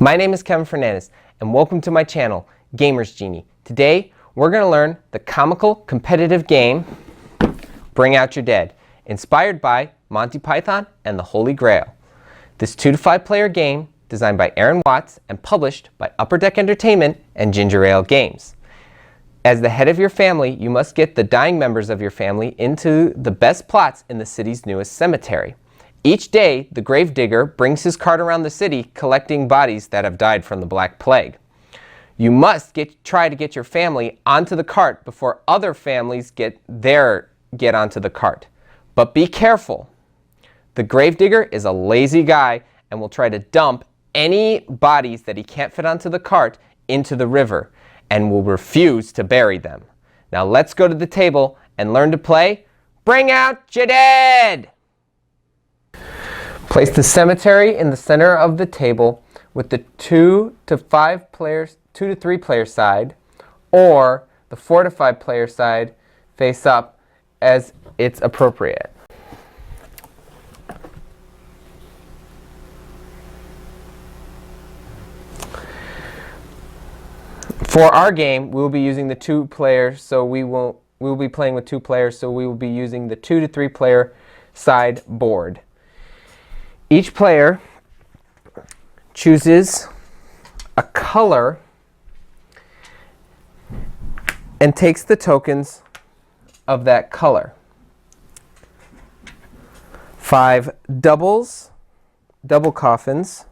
My name is Kevin Fernandez, and welcome to my channel, Genie. Today, we're going to learn the comical competitive game, Bring Out Your Dead, inspired by Monty Python and the Holy Grail. This 2 to 5 player game, designed by Aaron Watts and published by Upper Deck Entertainment and Ginger Ale Games. As the head of your family, you must get the dying members of your family into the best plots in the city's newest cemetery. Each day, the gravedigger brings his cart around the city collecting bodies that have died from the Black Plague. You must try to get your family onto the cart before other families get onto the cart. But be careful. The gravedigger is a lazy guy and will try to dump any bodies that he can't fit onto the cart into the river and will refuse to bury them. Now let's go to the table and learn to play Bring Out Your Dead! Place the cemetery in the center of the table with the 2 to 3 player side, or the 4 to 5 player side face up as it's appropriate. For our game, we will be using the 2 players, so we will be playing with 2 players, so we will be using the 2 to 3 player side board. Each player chooses a color and takes the tokens of that color. 5 double coffins,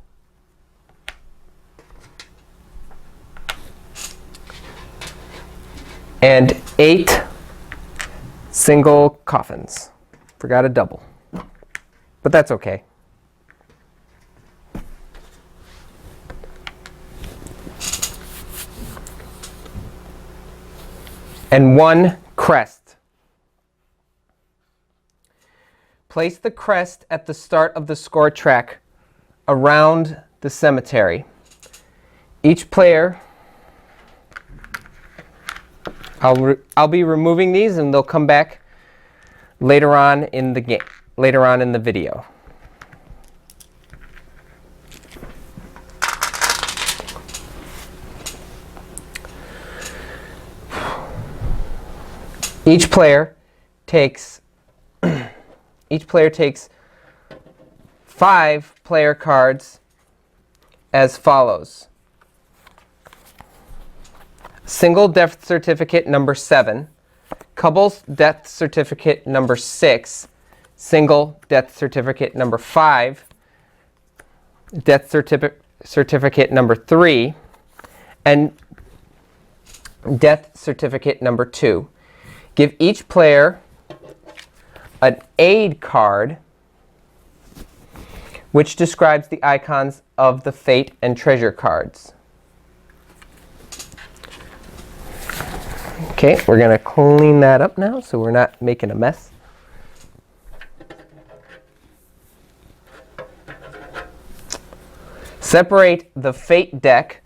and 8 single coffins. Forgot a double, but that's okay. And 1 crest. Place the crest at the start of the score track around the cemetery. Each player, I'll be removing these and they'll come back later on in the game, later on in the video. Each player takes 5 player cards as follows. Single death certificate number 7, couples death certificate number 6, single death certificate number 5, death certificate number 3, and death certificate number 2. Give each player an aid card which describes the icons of the fate and treasure cards. Okay, we're going to clean that up now so we're not making a mess. Separate the fate deck,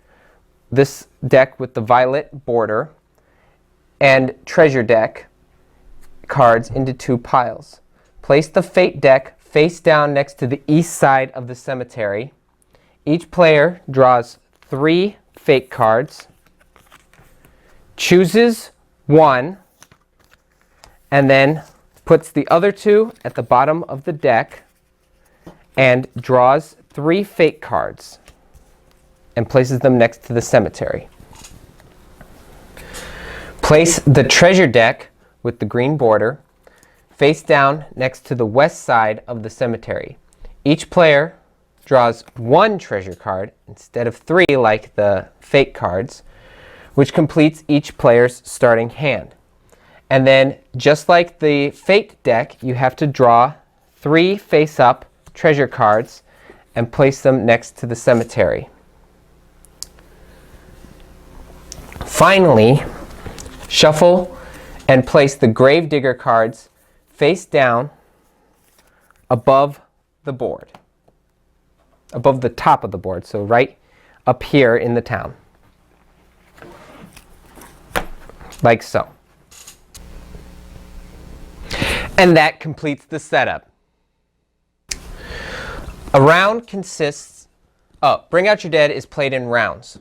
this deck with the violet border, and treasure deck cards into 2 piles. Place the fate deck face down next to the east side of the cemetery. Each player draws 3 fate cards, chooses 1, and then puts the other 2 at the bottom of the deck and draws 3 fate cards and places them next to the cemetery. Place the treasure deck with the green border face down next to the west side of the cemetery. Each player draws 1 treasure card instead of 3 like the fate cards, which completes each player's starting hand. And then, just like the fate deck, you have to draw 3 face-up treasure cards and place them next to the cemetery. Finally, shuffle and place the gravedigger cards face down above the board, above the top of the board, so right up here in the town, like so. And that completes the setup. A round consists Bring Out Your Dead is played in rounds.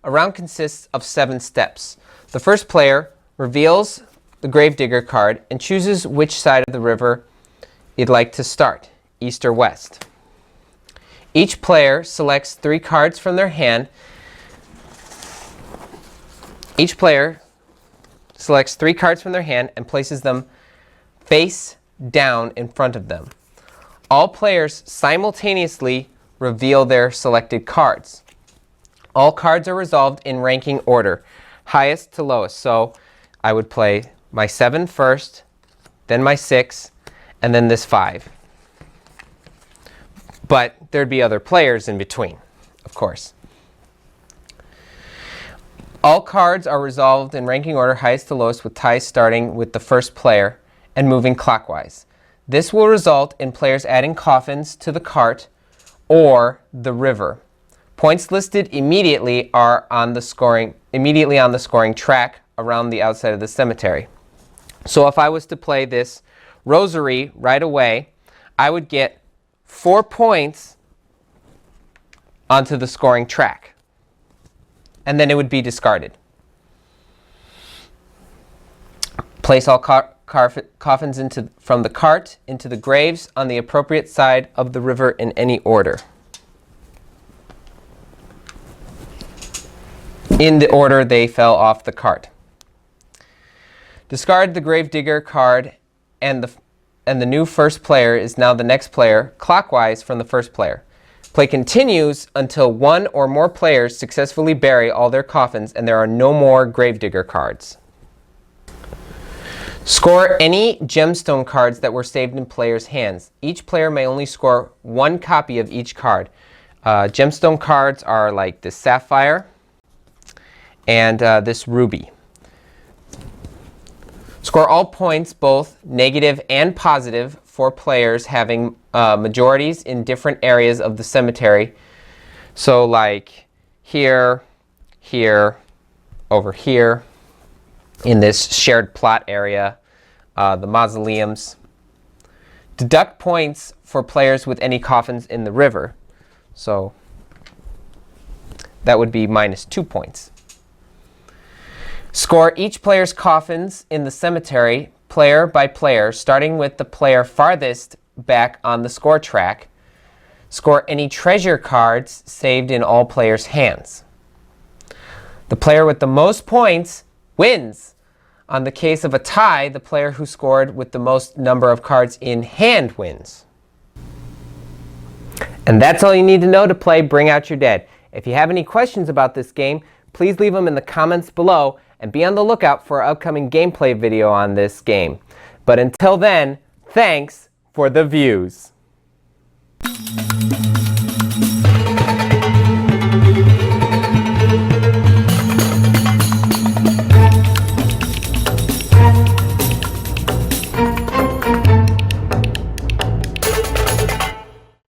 A round consists of 7 steps. The first player reveals the Gravedigger card and chooses which side of the river you'd like to start, east or west. Each player selects 3 cards from their hand. Each player selects 3 cards from their hand and places them face down in front of them. All players simultaneously reveal their selected cards. All cards are resolved in ranking order, highest to lowest. So I would play my 7 first, then my 6, and then this 5. But there'd be other players in between, of course. All cards are resolved in ranking order, highest to lowest, with ties starting with the first player and moving clockwise. This will result in players adding coffins to the cart or the river. Points listed immediately are on the scoring track around the outside of the cemetery. So if I was to play this rosary right away, I would get 4 points onto the scoring track, and then it would be discarded. Place all coffins from the cart into the graves on the appropriate side of the river in any order. In the order they fell off the cart. Discard the Gravedigger card, and the new first player is now the next player, clockwise from the first player. Play continues until 1 or more players successfully bury all their coffins and there are no more Gravedigger cards. Score any gemstone cards that were saved in players' hands. Each player may only score 1 copy of each card. Gemstone cards are like this sapphire and this ruby. Score all points, both negative and positive, for players having majorities in different areas of the cemetery. So like here, here, over here, in this shared plot area, the mausoleums. Deduct points for players with any coffins in the river. So that would be -2 points. Score each player's coffins in the cemetery, player by player, starting with the player farthest back on the score track. Score any treasure cards saved in all players' hands. The player with the most points wins. On the case of a tie, the player who scored with the most number of cards in hand wins. And that's all you need to know to play Bring Out Your Dead. If you have any questions about this game, please leave them in the comments below and be on the lookout for our upcoming gameplay video on this game. But until then, thanks for the views.